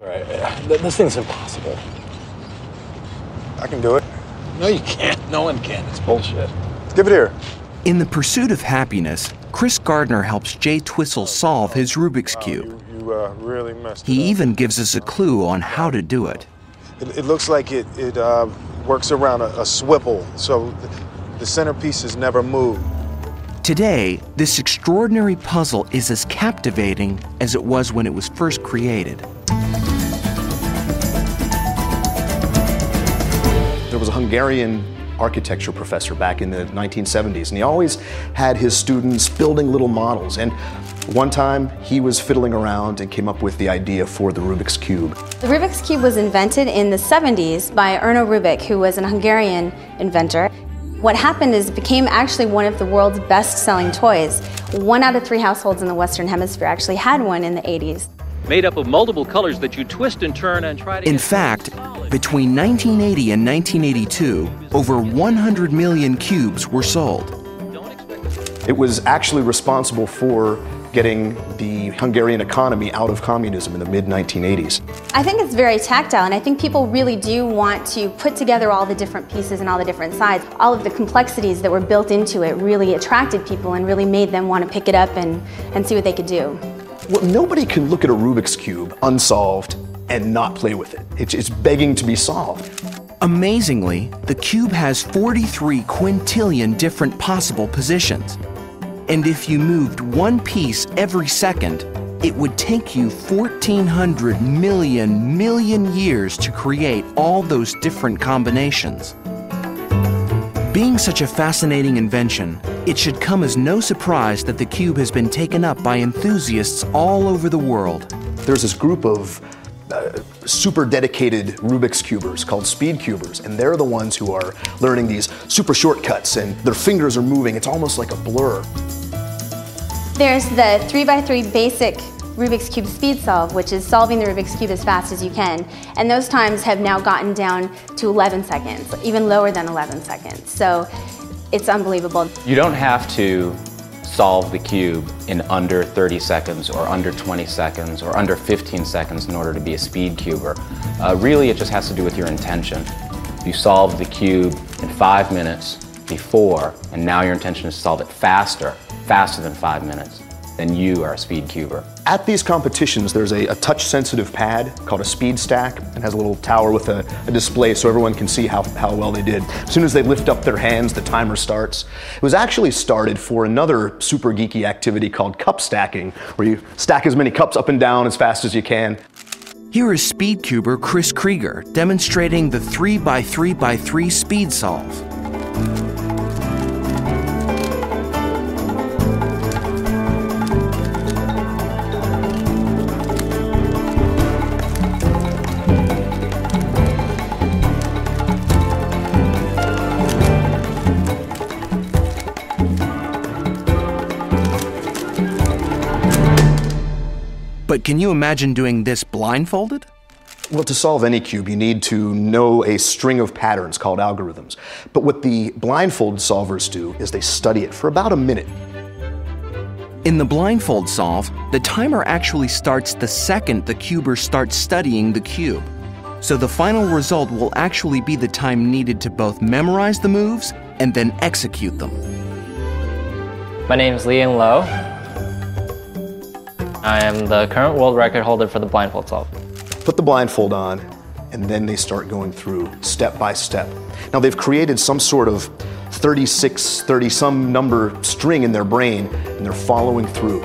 Right, this thing's impossible. I can do it. No, you can't. No one can. It's bullshit. Give it here. In the pursuit of happiness, Chris Gardner helps Jay Twistle solve his Rubik's Cube. You really messed it He up. even gives us a clue on how to do it. It looks like it works around a swivel, so the centerpieces never move. Today, this extraordinary puzzle is as captivating as it was when it was first created. There was a Hungarian architecture professor back in the 1970s, and he always had his students building little models. And one time, he was fiddling around and came up with the idea for the Rubik's Cube. The Rubik's Cube was invented in the 70s by Erno Rubik, who was an Hungarian inventor. What happened is it became actually one of the world's best-selling toys. 1 out of 3 households in the Western Hemisphere actually had one in the 80s. Made up of multiple colors that you twist and turn and try to... In fact, between 1980 and 1982, over 100 million cubes were sold. It was actually responsible for getting the Hungarian economy out of communism in the mid-1980s. I think it's very tactile, and I think people really do want to put together all the different pieces and all the different sides. All of the complexities that were built into it really attracted people and really made them want to pick it up and see what they could do. Well, nobody can look at a Rubik's Cube unsolved and not play with it. It's begging to be solved. Amazingly, the cube has 43 quintillion different possible positions. And if you moved one piece every second, it would take you 1,400 million years to create all those different combinations. Being such a fascinating invention, it should come as no surprise that the cube has been taken up by enthusiasts all over the world. There's this group of super dedicated Rubik's Cubers called speed cubers, and they're the ones who are learning these super shortcuts, and their fingers are moving. It's almost like a blur. There's the 3x3 basic Rubik's Cube speed solve, which is solving the Rubik's Cube as fast as you can. And those times have now gotten down to 11 seconds, even lower than 11 seconds. So it's unbelievable. You don't have to solve the cube in under 30 seconds or under 20 seconds or under 15 seconds in order to be a speed cuber. Really, it just has to do with your intention. You solved the cube in 5 minutes before, and now your intention is to solve it faster than 5 minutes, then you are a speed cuber. At these competitions, there's a touch-sensitive pad called a speed stack, and has a little tower with a display so everyone can see how well they did. As soon as they lift up their hands, the timer starts. It was actually started for another super geeky activity called cup stacking, where you stack as many cups up and down as fast as you can. Here is speed cuber Chris Krieger demonstrating the 3x3x3 speed solve. But can you imagine doing this blindfolded? Well, to solve any cube, you need to know a string of patterns called algorithms. But what the blindfold solvers do is they study it for about a minute. In the blindfold solve, the timer actually starts the second the cuber starts studying the cube. So the final result will actually be the time needed to both memorize the moves and then execute them. My name is Leanne Lowe. I am the current world record holder for the blindfold solve. Put the blindfold on, and then they start going through step by step. Now they've created some sort of 30-some number string in their brain, and they're following through.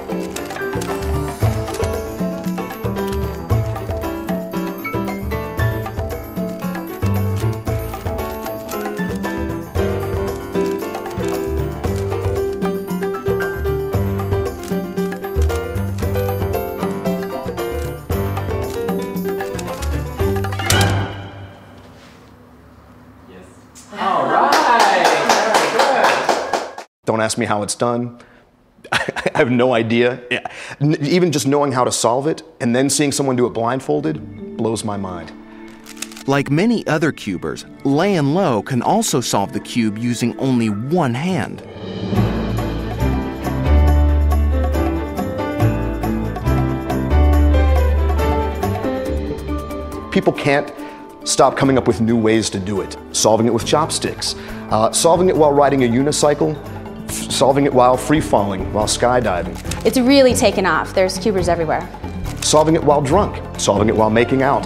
Don't ask me how it's done. I have no idea. Even just knowing how to solve it and then seeing someone do it blindfolded blows my mind. Like many other cubers, Leanne Lowe can also solve the cube using only one hand. people can't stop coming up with new ways to do it. Solving it with chopsticks, solving it while riding a unicycle, solving it while free-falling, while skydiving. It's really taken off. There's cubers everywhere. Solving it while drunk, solving it while making out.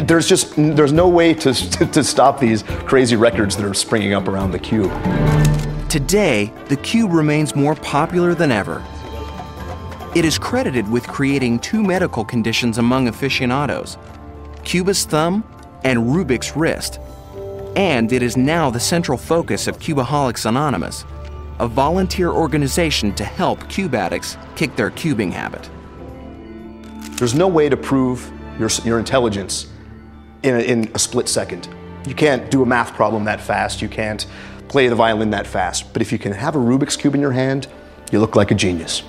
There's no way to stop these crazy records that are springing up around the cube. Today, the cube remains more popular than ever. It is credited with creating two medical conditions among aficionados: Cuba's thumb and Rubik's wrist. And it is now the central focus of Cubaholics Anonymous, a volunteer organization to help cube addicts kick their cubing habit. There's no way to prove your intelligence in a split second. You can't do a math problem that fast, you can't play the violin that fast, but if you can have a Rubik's Cube in your hand, you look like a genius.